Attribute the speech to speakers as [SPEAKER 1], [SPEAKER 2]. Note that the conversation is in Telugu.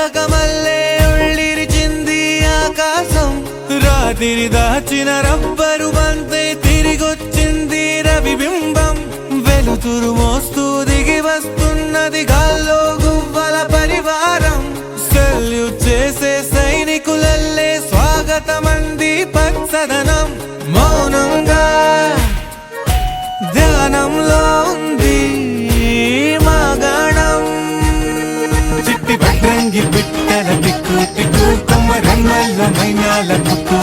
[SPEAKER 1] పులకమల్లే ఉళ్ళిరిచింది ఆకాశం. రాత్రి దాచిన రబ్బరు బంతే తిరిగొచ్చింది రవిబింబం. వెలుతురు మోస్తూ దిగి వస్తున్నది గాల్లో గువ్వల పరివారం. సెల్యూట్ చేసే సైనికులల్లే స్వాగతమంది పచ్చదనం. మౌనంగా ధ్యానంలో ఉంది మాగణం. చిట్టి పట్రంగి పిట్టల టిక్కు టిక్కు కొమ్మ రంగల్ల మైనాల కుక్కు